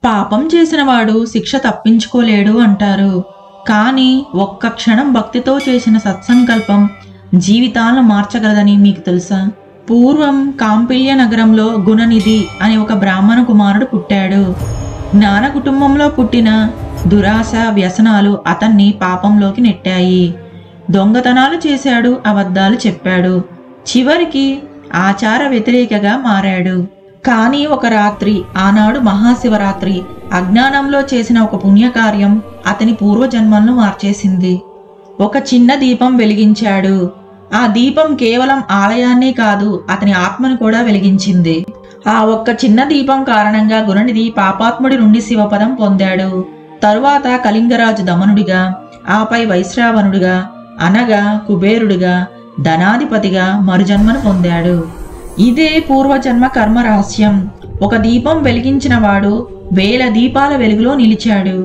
పాపం చేసినవాడు శిక్ష తప్పించుకోలేడు అంటారు. కానీ ఒక్క క్షణం భక్తితో చేసిన సత్సంకల్పం జీవితాలను మార్చగలదని మీకు తెలుసా? పూర్వం కాంపిల్య నగరంలో గుణనిధి అనే ఒక బ్రాహ్మణ కుమారుడు పుట్టాడు. జ్ఞాన కుటుంబంలో పుట్టిన దురాశ వ్యసనాలు అతన్ని పాపంలోకి నెట్టాయి. దొంగతనాలు చేశాడు, అబద్ధాలు చెప్పాడు, చివరికి ఆచార వ్యతిరేకగా మారాడు. కానీ ఒక రాత్రి, ఆనాడు మహాశివరాత్రి, అజ్ఞానంలో చేసిన ఒక పుణ్యకార్యం అతని పూర్వజన్మలను మార్చేసింది. ఒక చిన్న దీపం వెలిగించాడు. ఆ దీపం కేవలం ఆలయాన్నే కాదు, అతని ఆత్మను కూడా వెలిగించింది. ఆ ఒక్క చిన్న దీపం కారణంగా గుణనిధి పాపాత్ముడి నుండి శివపదం పొందాడు. తరువాత కళింగరాజు దమనుడిగా, ఆపై వైశ్రావణుడిగా, అనగా కుబేరుడిగా, ధనాధిపతిగా మరుజన్మను పొందాడు. ఇదే పూర్వజన్మ కర్మ రహస్యం. ఒక దీపం వెలిగించిన వాడు వేల దీపాల వెలుగులో నిలిచాడు.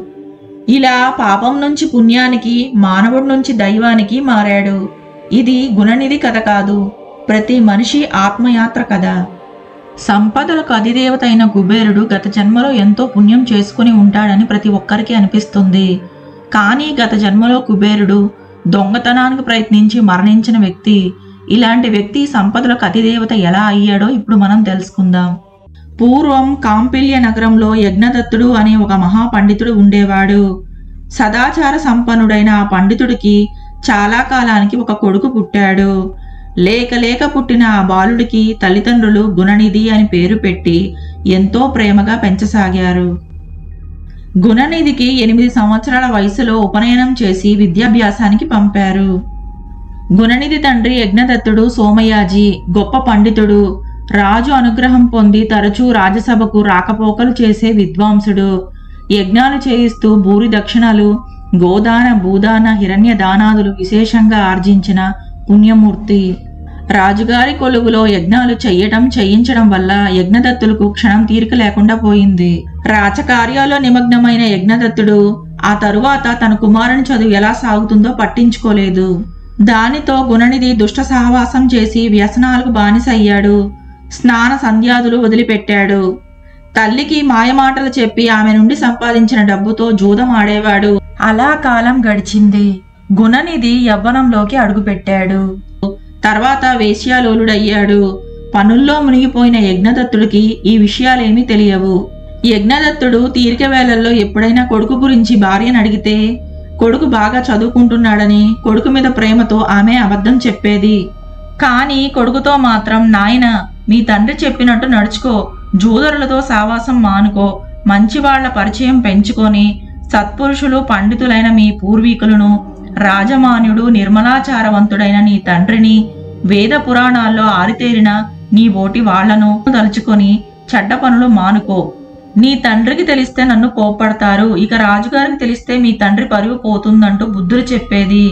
ఇలా పాపం నుంచి పుణ్యానికి, మానవుడి నుంచి దైవానికి మారాడు. ఇది గుణనిధి కథ కాదు, ప్రతి మనిషి ఆత్మయాత్ర కథ. సంపదలకు అధిదేవత అయిన కుబేరుడు గత జన్మలో ఎంతో పుణ్యం చేసుకుని ఉంటాడని ప్రతి ఒక్కరికి అనిపిస్తుంది. కానీ గత జన్మలో కుబేరుడు దొంగతనానికి ప్రయత్నించి మరణించిన వ్యక్తి. ఇలాంటి వ్యక్తి సంపదలకు అధిదేవత ఎలా అయ్యాడో ఇప్పుడు మనం తెలుసుకుందాం. పూర్వం కాంపిల్య నగరంలో యజ్ఞదత్తుడు అనే ఒక మహాపండితుడు ఉండేవాడు. సదాచార సంపన్నుడైన ఆ పండితుడికి చాలా కాలానికి ఒక కొడుకు పుట్టాడు. లేక పుట్టిన ఆ బాలుడికి తల్లిదండ్రులు గుణనిధి అని పేరు పెట్టి ఎంతో ప్రేమగా పెంచసాగారు. గుణనిధికి 8 సంవత్సరాల వయసులో ఉపనయనం చేసి విద్యాభ్యాసానికి పంపారు. గుణనిధి తండ్రి యజ్ఞదత్తుడు సోమయాజి గొప్ప పండితుడు. రాజు అనుగ్రహం పొంది తరచూ రాజసభకు రాకపోకలు చేసే విద్వాంసుడు. యజ్ఞాలు చేయిస్తూ భూరి దక్షిణాలు, గోదాన భూదాన హిరణ్య దానాదులు విశేషంగా ఆర్జించిన పుణ్యమూర్తి. రాజుగారి కొలువులో యజ్ఞాలు చేయించడం వల్ల యజ్ఞదత్తులకు క్షణం తీరిక లేకుండా పోయింది. రాజకార్యాల్లో నిమగ్నమైన యజ్ఞదత్తుడు ఆ తరువాత తన కుమారుని చదువు ఎలా సాగుతుందో పట్టించుకోలేదు. దానితో గుణనిధి దుష్ట సహవాసం చేసి వ్యసనాలకు బానిస అయ్యాడు. స్నాన సంధ్యాదులు వదిలిపెట్టాడు. తల్లికి మాయమాటలు చెప్పి ఆమె నుండి సంపాదించిన డబ్బుతో జూదం ఆడేవాడు. అలా కాలం గడిచింది. గుణనిధి యవ్వనంలోకి అడుగుపెట్టాడు. తర్వాత వేశ్యాలోలుడయ్యాడు. పనుల్లో మునిగిపోయిన యజ్ఞదత్తుడికి ఈ విషయాలేమీ తెలియవు. యజ్ఞదత్తుడు తీరిక వేళల్లో ఎప్పుడైనా కొడుకు గురించి భార్యను అడిగితే కొడుకు బాగా చదువుకుంటున్నాడని, కొడుకు మీద ప్రేమతో ఆమె అబద్ధం చెప్పేది. కానీ కొడుకుతో మాత్రం, నాయన మీ తండ్రి చెప్పినట్టు నడుచుకో, జూదరులతో సావాసం మానుకో, మంచివాళ్ల పరిచయం పెంచుకొని సత్పురుషులు పండితులైన మీ పూర్వీకులను, రాజమాన్యుడు నిర్మలాచారవంతుడైన నీ తండ్రిని, వేద పురాణాల్లో ఆరితేరిన నీ ఓటి వాళ్లను తలుచుకొని చెడ్డ పనులు మానుకో. నీ తండ్రికి తెలిస్తే నన్ను కోప్పడతారు, ఇక రాజుగారికి తెలిస్తే మీ తండ్రి పరువు పోతుందంటూ బుద్ధులు చెప్పేది.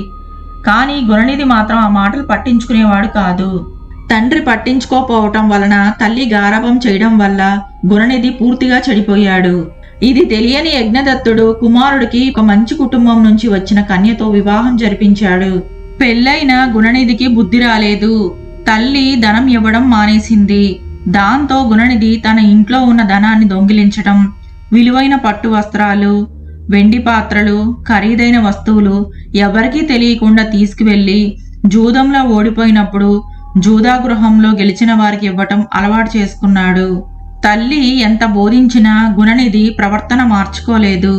కానీ గుణనిధి మాత్రం ఆ మాటలు పట్టించుకునేవాడు కాదు. తండ్రి పట్టించుకోపోవటం వలన, తల్లి గారాబం చేయడం వల్ల గుణనిధి పూర్తిగా చెడిపోయాడు. ఇది తెలియని యజ్ఞదత్తుడు కుమారుడికి ఒక మంచి కుటుంబం నుంచి వచ్చిన కన్యతో వివాహం జరిపించాడు. పెళ్ళైన గుణనిధికి బుద్ధి రాలేదు. తల్లి ధనం ఇవ్వడం మానేసింది. దాంతో గుణనిధి తన ఇంట్లో ఉన్న ధనాన్ని దొంగిలించటం, విలువైన పట్టు వస్త్రాలు, వెండి పాత్రలు, ఖరీదైన వస్తువులు ఎవరికీ తెలియకుండా తీసుకువెళ్లి జూదంలో ఓడిపోయినప్పుడు జూదాగృహంలో గెలిచిన వారికి ఇవ్వటం అలవాటు చేసుకున్నాడు. తల్లి ఎంత బోధించినా గుణనిధి ప్రవర్తన మార్చుకోలేదు.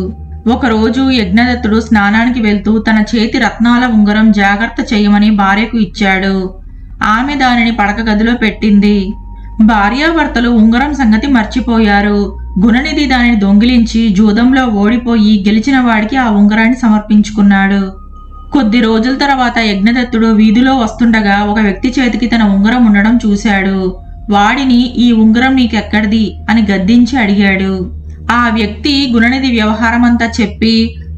ఒకరోజు యజ్ఞదత్తుడు స్నానానికి వెళ్తూ తన చేతి రత్నాల ఉంగరం జాగ్రత్త చేయమని భార్యకు ఇచ్చాడు. ఆమె దానిని పడక గదిలో పెట్టింది. భార్యాభర్తలు ఉంగరం సంగతి మర్చిపోయారు. గుణనిధి దానిని దొంగిలించి జూదంలో ఓడిపోయి గెలిచిన వాడికి ఆ ఉంగరాన్ని సమర్పించుకున్నాడు. కొద్ది రోజుల తర్వాత యజ్ఞదత్తుడు వీధిలో వస్తుండగా ఒక వ్యక్తి చేతికి తన ఉంగరం ఉండడం చూశాడు. వాడిని, ఈ ఉంగరం నీకెక్కడిది అని గద్దించి అడిగాడు. ఆ వ్యక్తి గుణనిధి వ్యవహారమంతా చెప్పి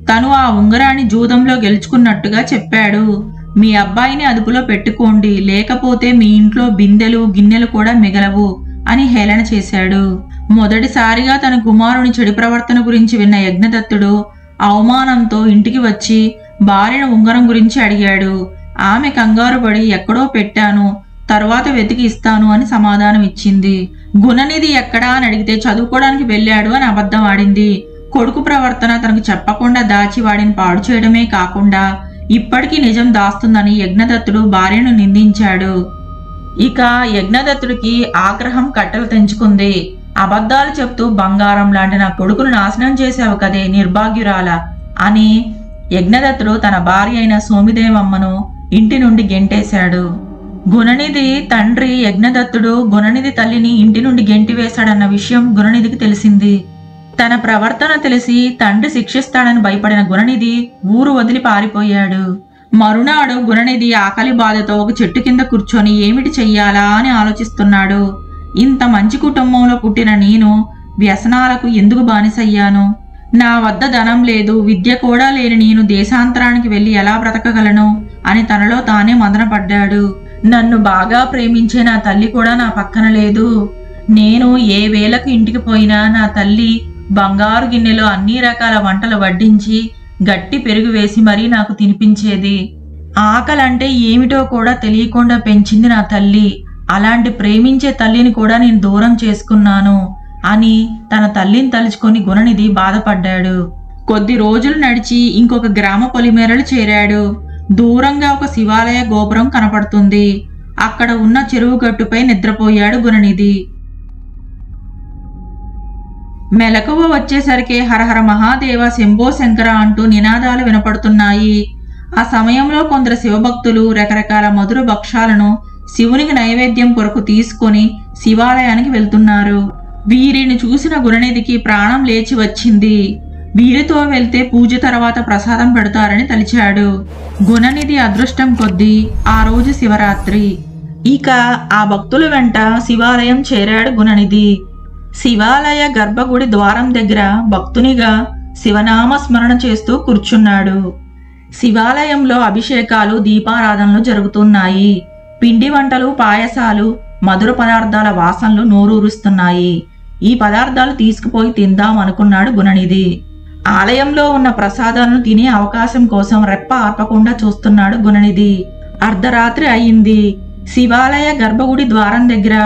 తను ఆ ఉంగరాన్ని జూదంలో గెలుచుకున్నట్టుగా చెప్పాడు. మీ అబ్బాయిని అదుపులో పెట్టుకోండి, లేకపోతే మీ ఇంట్లో బిందెలు గిన్నెలు కూడా మిగలవు అని హేళన చేశాడు. మొదటిసారిగా తన కుమారుని చెడు ప్రవర్తన గురించి విన్న యజ్ఞదత్తుడు అవమానంతో ఇంటికి వచ్చి భార్యను ఉంగరం గురించి అడిగాడు. ఆమె కంగారు పడి ఎక్కడో పెట్టాను, తరువాత వెతికి ఇస్తాను అని సమాధానం ఇచ్చింది. గుణనిధి ఎక్కడా అని అడిగితే చదువుకోవడానికి వెళ్ళాడు అని అబద్ధం ఆడింది. కొడుకు ప్రవర్తన తనకు చెప్పకుండా దాచి వాడిని పాడు చేయడమే కాకుండా ఇప్పటికీ నిజం దాస్తుందని యజ్ఞదత్తుడు భార్యను నిందించాడు. ఇక యజ్ఞదత్తుడికి ఆగ్రహం కట్టలు తెంచుకుంది. అబద్ధాలు చెప్తూ బంగారం లాంటి నా కొడుకును నాశనం చేశావు కదే నిర్భాగ్యురాల అని యజ్ఞదత్తుడు తన భార్య అయిన సోమిదేవమ్మను ఇంటి నుండి గెంటేశాడు. గుణనిధి తండ్రి యజ్ఞదత్తుడు గుణనిధి తల్లిని ఇంటి నుండి గెంటివేశాడన్న విషయం గుణనిధికి తెలిసింది. తన ప్రవర్తన తెలిసి తండ్రి శిక్షిస్తాడని భయపడిన గుణనిధి ఊరు వదిలి పారిపోయాడు. మరునాడు గుణనిధి ఆకలి బాధతో ఒక చెట్టు కింద కూర్చొని ఏమిటి చెయ్యాలా అని ఆలోచిస్తున్నాడు. ఇంత మంచి కుటుంబంలో పుట్టిన నేను వ్యసనాలకు ఎందుకు బానిసయ్యాను? నా వద్ద ధనం లేదు, విద్య కూడా లేని నేను దేశాంతరానికి వెళ్ళి ఎలా బ్రతకగలను అని తనలో తానే మదనపడ్డాడు. నన్ను బాగా ప్రేమించే నా తల్లి కూడా నా పక్కన లేదు. నేను ఏ వేళకు ఇంటికి పోయినా నా తల్లి బంగారు గిన్నెలో అన్ని రకాల వంటలు వడ్డించి గట్టి పెరుగు వేసి మరీ నాకు తినిపించేది. ఆకలంటే ఏమిటో కూడా తెలియకుండా పెంచింది నా తల్లి. అలాంటి ప్రేమించే తల్లిని కూడా నేను దూరం చేసుకున్నాను అని తన తల్లిని తలుచుకొని గుణనిధి బాధపడ్డాడు. కొద్ది రోజులు నడిచి ఇంకొక గ్రామ పొలిమేరలు చేరాడు. దూరంగా ఒక శివాలయ గోపురం కనపడుతుంది. అక్కడ ఉన్న చెరువు గట్టుపై నిద్రపోయాడు గుణనిధి. మెలకువ వచ్చేసరికి హరహర మహాదేవ శంభో శంకర అంటూ నినాదాలు వినపడుతున్నాయి. ఆ సమయంలో కొందరు శివభక్తులు రకరకాల మధుర భక్షాలను శివునికి నైవేద్యం కొరకు తీసుకొని శివాలయానికి వెళ్తున్నారు. వీరిని చూసిన గుణనిధికి ప్రాణం లేచి వచ్చింది. వీరితో వెళ్తే పూజ తర్వాత ప్రసాదం పెడతారని తలిచాడు. గుణనిధి అదృష్టం కొద్దీ ఆ రోజు శివరాత్రి. ఇక ఆ భక్తుల వెంట శివాలయం చేరాడు గుణనిధి. శివాలయ గర్భగుడి ద్వారం దగ్గర భక్తునిగా శివనామ స్మరణ చేస్తూ కూర్చున్నాడు. శివాలయంలో అభిషేకాలు దీపారాధనలు జరుగుతున్నాయి. పిండి వంటలు పాయసాలు మధుర పదార్థాల వాసనలు నోరూరుస్తున్నాయి. ఈ పదార్థాలు తీసుకుపోయి తిందాం అనుకున్నాడు గుణనిధి. ఆలయంలో ఉన్న ప్రసాదాలను తినే అవకాశం కోసం రెప్ప ఆర్పకుండా చూస్తున్నాడు గుణనిధి. అర్ధరాత్రి అయింది. శివాలయ గర్భగుడి ద్వారం దగ్గర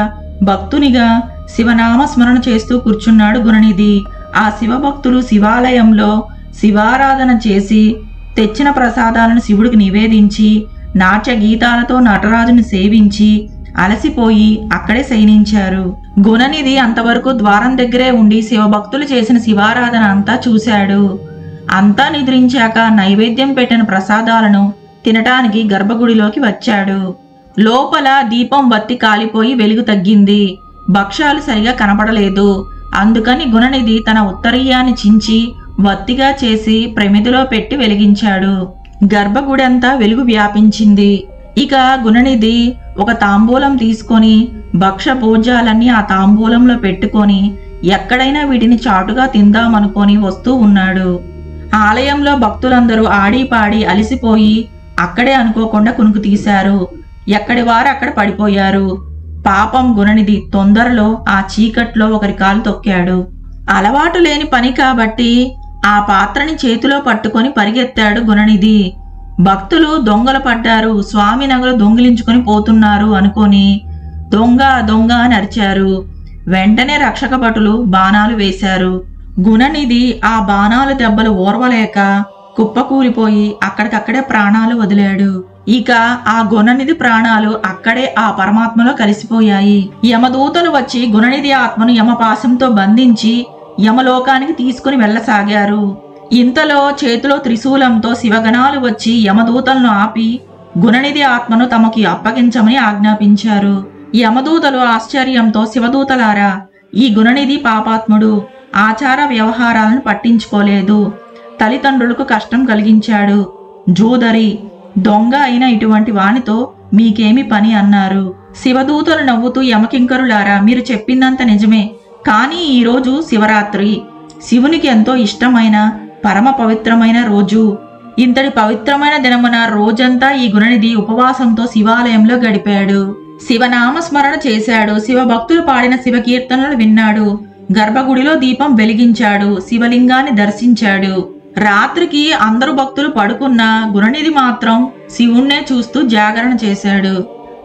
భక్తునిగా శివనామ స్మరణ చేస్తూ కూర్చున్నాడు గుణనిధి. ఆ శివభక్తులు శివాలయంలో శివారాధన చేసి తెచ్చిన ప్రసాదాలను శివుడికి నివేదించి నాట్య గీతాలతో నటరాజుని సేవించి అలసిపోయి అక్కడే శయనించారు. గుణనిధి అంతవరకు ద్వారం దగ్గరే ఉండి శివభక్తులు చేసిన శివారాధన అంతా చూశాడు. అంతా నిద్రించాక నైవేద్యం పెట్టిన ప్రసాదాలను తినటానికి గర్భగుడిలోకి వచ్చాడు. లోపల దీపం వత్తి కాలిపోయి వెలుగు తగ్గింది. భక్ష్యాలు సరిగా కనపడలేదు. అందుకని గుణనిధి తన ఉత్తరీయాన్ని చించి వత్తిగా చేసి ప్రమిదిలో పెట్టి వెలిగించాడు. గర్భగుడి అంతా వెలుగు వ్యాపించింది. ఇక గుణనిధి ఒక తాంబూలం తీసుకొని భక్ష భోజ్యాలన్నీ ఆ తాంబూలంలో పెట్టుకొని ఎక్కడైనా వీటిని చాటుగా తిందామనుకొని వస్తూ ఉన్నాడు. ఆలయంలో భక్తులందరూ ఆడి పాడి అలిసిపోయి అక్కడే అనుకోకుండా కునుకు తీశారు. ఎక్కడి వారు అక్కడ పడిపోయారు. పాపం గుణనిధి తొందరలో ఆ చీకట్లో ఒకరి కాలు తొక్కాడు. అలవాటు లేని పని కాబట్టి ఆ పాత్రని చేతిలో పట్టుకొని పరిగెత్తాడు గుణనిధి. భక్తులు దొంగలు పడ్డారు, స్వామి నగలు దొంగిలించుకొని పోతున్నారు అనుకొని దొంగ దొంగ అని అరిచారు. వెంటనే రక్షక భటులు బాణాలు వేశారు. గుణనిధి ఆ బాణాలు దెబ్బలు ఓర్వలేక కుప్పకూలిపోయి అక్కడికక్కడే ప్రాణాలు వదిలాడు. ఇక ఆ గుణనిధి ప్రాణాలు అక్కడే ఆ పరమాత్మలో కలిసిపోయాయి. యమదూతలు వచ్చి గుణనిధి ఆత్మను యమపాశంతో బంధించి యమలోకానికి తీసుకుని వెళ్ళసాగారు. ఇంతలో చేతిలో త్రిశూలంతో శివగణాలు వచ్చి యమదూతలను ఆపి గుణనిధి ఆత్మను తమకి అప్పగించమని ఆజ్ఞాపించారు. యమదూతలు ఆశ్చర్యంతో శివదూతలారా, ఈ గుణనిధి పాపాత్ముడు, ఆచార వ్యవహారాలను పట్టించుకోలేదు, తల్లిదండ్రులకు కష్టం కలిగించాడు, జూదరి, దొంగ అయిన ఇటువంటి వానితో మీకేమి పని అన్నారు. శివదూతలు నవ్వుతూ యమకింకరులారా, మీరు చెప్పిందంత నిజమే. కానీ ఈరోజు శివరాత్రి, శివునికి ఎంతో ఇష్టమైన పరమ పవిత్రమైన రోజు. ఇంతటి పవిత్రమైన దినమున రోజంతా ఈ గుణనిధి ఉపవాసంతో శివాలయంలో గడిపాడు. శివనామస్మరణ చేశాడు. శివభక్తులు పాడిన శివకీర్తనలు విన్నాడు. గర్భగుడిలో దీపం వెలిగించాడు. శివలింగాన్ని దర్శించాడు. రాత్రికి అందరు భక్తులు పడుకున్న గుణనిధి మాత్రం శివుణ్ణే చూస్తూ జాగరణ చేశాడు.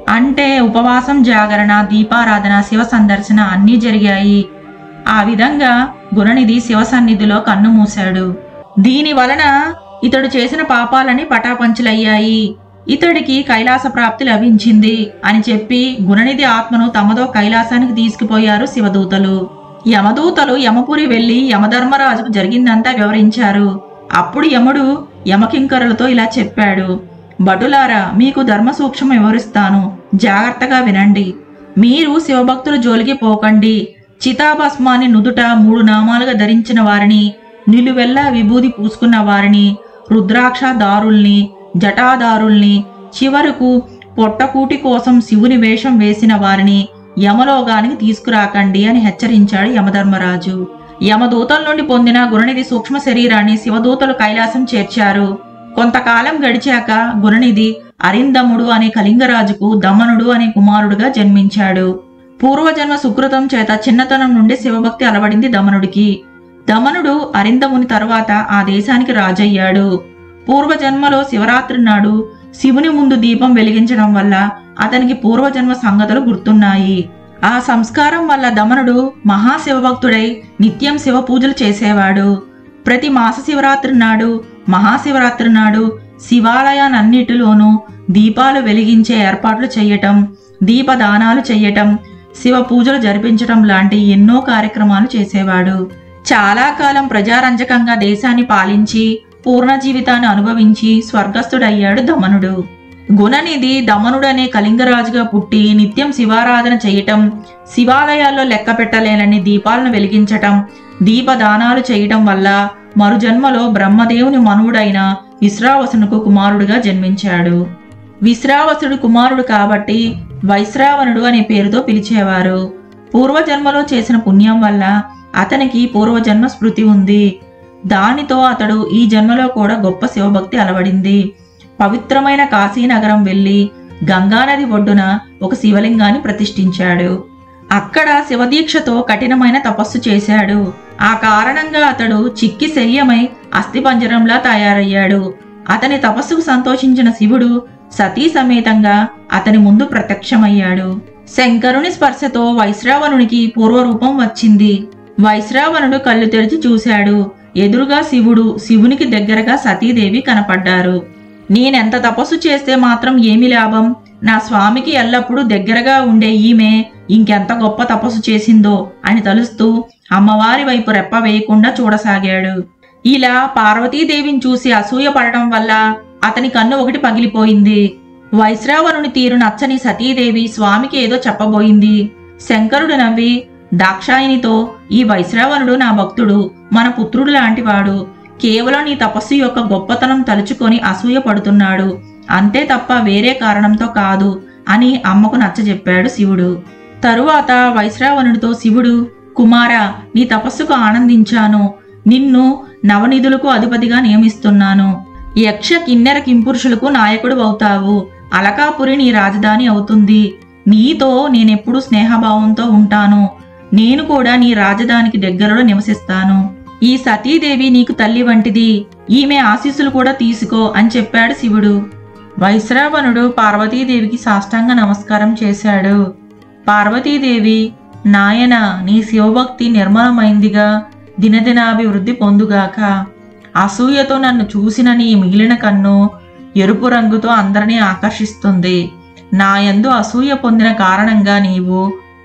అంటే ఉపవాసం, జాగరణ, దీపారాధన, శివ సందర్శన అన్నీ జరిగాయి. ఆ విధంగా గుణనిధి శివ సన్నిధిలో కన్ను మూశాడు. దీని వలన ఇతడు చేసిన పాపాలని పటాపంచలయ్యాయి. ఇతడికి కైలాస ప్రాప్తి లభించింది అని చెప్పి గుణనిధి ఆత్మను తమతో కైలాసానికి తీసుకుపోయారు శివదూతలు. యమదూతలు యమపురి వెళ్లి యమధర్మరాజుకు జరిగిందంతా వివరించారు. అప్పుడు యముడు యమకింకరులతో ఇలా చెప్పాడు: భటులారా, మీకు ధర్మ సూక్ష్మం వివరిస్తాను, జాగ్రత్తగా వినండి. మీరు శివభక్తుల జోలికి పోకండి. చితాభస్మాన్ని నుదుట 3 నామాలుగా ధరించిన వారిని, నిలువెల్లా విభూది పూసుకున్న వారిని, రుద్రాక్ష దారుల్ని, జటాదారుల్ని, చివరకు పొట్టకూటి కోసం శివుని వేషం వేసిన వారిని యమలోకానికి తీసుకురాకండి అని హెచ్చరించాడు యమధర్మరాజు. యమదూతల నుండి పొందిన గుణనిధి సూక్ష్మ శరీరాన్ని శివదూతలు కైలాసం చేర్చారు. కొంతకాలం గడిచాక గుణనిధి అరిందముడు అనే కళింగరాజుకు దమనుడు అనే కుమారుడుగా జన్మించాడు. పూర్వజన్మ సుకృతం చేత చిన్నతనం నుండి శివభక్తి అలవడింది దమనుడికి. దమనుడు అరిందముని తరువాత ఆ దేశానికి రాజయ్యాడు. పూర్వజన్మలో శివరాత్రి నాడు శివుని ముందు దీపం వెలిగించడం వల్ల అతనికి పూర్వజన్మ సంగతులు గుర్తున్నాయి. ఆ సంస్కారం వల్ల దమనుడు మహాశివభక్తుడై నిత్యం శివ పూజలు చేసేవాడు. ప్రతి మాస శివరాత్రి నాడు, మహాశివరాత్రి నాడు శివాలయాలన్నిటిలోనూ దీపాలు వెలిగించే ఏర్పాట్లు చేయటం, దీపదానాలు చేయటం, శివ పూజలు జరిపించటం లాంటి ఎన్నో కార్యక్రమాలు చేసేవాడు. చాలా కాలం ప్రజారంజకంగా దేశాన్ని పాలించి పూర్ణ జీవితాన్ని అనుభవించి స్వర్గస్థుడయ్యాడు దమనుడు. గుణనిధి దమనుడనే కళింగరాజుగా పుట్టి నిత్యం శివారాధన చేయటం, శివాలయాల్లో లెక్క పెట్టలేనని దీపాలను వెలిగించటం, దీపదానాలు చేయటం వల్ల మరుజన్మలో బ్రహ్మదేవుని మనువుడైన విశ్రావసునకు కుమారుడుగా జన్మించాడు. విశ్రావసుడు కుమారుడు కాబట్టి వైశ్రావణుడు అనే పేరుతో పిలిచేవారు. పూర్వజన్మలో చేసిన పుణ్యం వల్ల అతనికి పూర్వజన్మ స్మృతి ఉంది. దానితో అతడు ఈ జన్మలో కూడా గొప్ప శివభక్తి అలవడింది. పవిత్రమైన కాశీనగరం వెళ్లి గంగానది ఒడ్డున ఒక శివలింగాన్ని ప్రతిష్ఠించాడు. అక్కడ శివదీక్షతో కఠినమైన తపస్సు చేశాడు. ఆ కారణంగా అతడు చిక్కి శల్యమై అస్థిపంజరంలా తయారయ్యాడు. అతని తపస్సుకు సంతోషించిన శివుడు సతీ సమేతంగా అతని ముందు ప్రత్యక్షమయ్యాడు. శంకరుని స్పర్శతో వైశ్రావణునికి పూర్వరూపం వచ్చింది. వైశ్రావణుడు కళ్ళు తెరిచి చూశాడు. ఎదురుగా శివునికి దగ్గరగా సతీదేవి కనపడ్డారు. నేనెంత తపస్సు చేస్తే మాత్రం ఏమి లాభం? నా స్వామికి ఎల్లప్పుడూ దగ్గరగా ఉండే ఈమె ఇంకెంత గొప్ప తపస్సు చేసిందో అని తలుస్తూ అమ్మవారి వైపు రెప్ప వేయకుండా చూడసాగాడు. ఇలా పార్వతీదేవిని చూసి అసూయ పడటం వల్ల అతని కన్ను ఒకటి పగిలిపోయింది. వైశ్రావణుని తీరు నచ్చని సతీదేవి స్వామికి ఏదో చెప్పబోయింది. శంకరుడు నవ్వి, దాక్షాయినితో, ఈ వైశ్రావణుడు నా భక్తుడు, మన పుత్రుడు లాంటివాడు. కేవలం నీ తపస్సు యొక్క గొప్పతనం తలుచుకొని అసూయ పడుతున్నాడు, అంతే తప్ప వేరే కారణంతో కాదు అని అమ్మకు నచ్చజెప్పాడు శివుడు. తరువాత వైశ్రావణుడితో శివుడు, కుమారా, నీ తపస్సుకు ఆనందించాను. నిన్ను నవనిధులకు అధిపతిగా నియమిస్తున్నాను. యక్ష కిన్నెర కింపురుషులకు నాయకుడు అవుతావు. అలకాపురి నీ రాజధాని అవుతుంది. నీతో నేనెప్పుడు స్నేహభావంతో ఉంటాను. నేను కూడా నీ రాజధానికి దగ్గరలో నివసిస్తాను. ఈ సతీదేవి నీకు తల్లి వంటిది. ఈమె ఆశీస్సులు కూడా తీసుకో అని చెప్పాడు శివుడు. వైశ్రావణుడు పార్వతీదేవికి సాష్టాంగ నమస్కారం చేశాడు. పార్వతీదేవి, నాయన, నీ శివభక్తి నిర్మలమైందిగా, దినదినాభివృద్ధి పొందుగాక. అసూయతో నన్ను చూసిన నీ మిగిలిన కన్ను ఎరుపు రంగుతో అందరినీ ఆకర్షిస్తుంది. నా యందు అసూయ పొందిన కారణంగా నీవు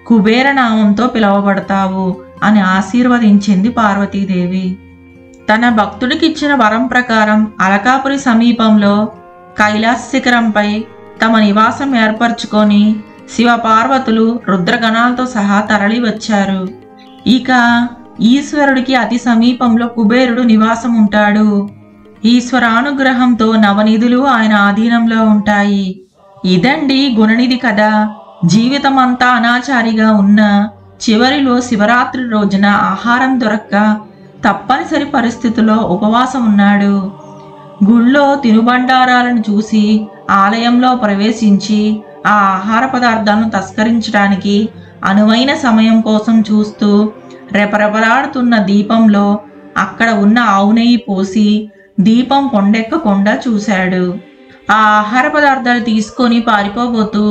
కుబేర నామంతో పిలువబడతావు అని ఆశీర్వదించింది పార్వతీదేవి. తన భక్తుడికిచ్చిన వరం ప్రకారం అలకాపురి సమీపంలో కైలాస శిఖరంపై తమ నివాసం ఏర్పరచుకొని శివపార్వతులు రుద్రగణాలతో సహా తరలి వచ్చారు. ఇక ఈశ్వరుడికి అతి సమీపంలో కుబేరుడు నివాసం ఉంటాడు. ఈశ్వరానుగ్రహంతో నవనిధులు ఆయన ఆధీనంలో ఉంటాయి. ఇదండి గుణనిధి కథ. జీవితమంతా అనాచారిగా ఉన్న చివరిలో శివరాత్రి రోజున ఆహారం దొరక్క తప్పనిసరి పరిస్థితుల్లో ఉపవాసం ఉన్నాడు. గుళ్ళో తినుబండారాలను చూసి ఆలయంలో ప్రవేశించి ఆ ఆహార పదార్థాలను తస్కరించడానికి అనువైన సమయం కోసం చూస్తూ రెపరెపలాడుతున్న దీపంలో అక్కడ ఉన్న ఆవు నెయ్యి పోసి దీపం కొండెక్కకుండా చూశాడు. ఆ ఆహార పదార్థాలు తీసుకొని పారిపోబోతూ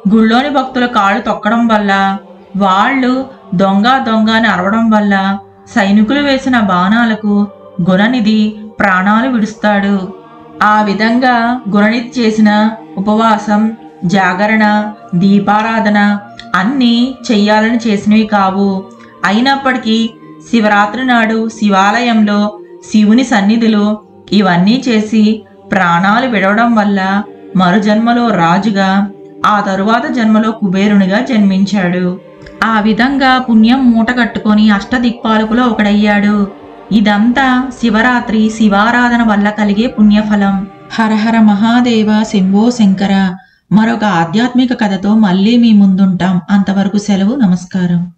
గుళ్ళోని భక్తుల కాళ్ళు తొక్కడం వల్ల, వాళ్ళు దొంగ దొంగ అని అరవడం వల్ల సైనికులు వేసిన బాణాలకు గుణనిధి ప్రాణాలు విడుస్తాడు. ఆ విధంగా గుణనిధి చేసిన ఉపవాసం, జాగరణ, దీపారాధన అన్నీ చెయ్యాలని చేసినవి కావు. అయినప్పటికీ శివరాత్రి నాడు శివాలయంలో శివుని సన్నిధిలో ఇవన్నీ చేసి ప్రాణాలు విడవడం వల్ల మరుజన్మలో రాజుగా, ఆ తరువాత జన్మలో కుబేరునిగా జన్మించాడు. ఆ విధంగా పుణ్యం మూట కట్టుకొని అష్టదిక్పాలకులో ఒకడయ్యాడు. ఇదంతా శివరాత్రి శివారాధన వల్ల కలిగే పుణ్యఫలం. హరహర మహాదేవ, శంభో శంకర. మరొక ఆధ్యాత్మిక కథతో మళ్ళీ మీ ముందుంటాం. అంతవరకు సెలవు. నమస్కారం.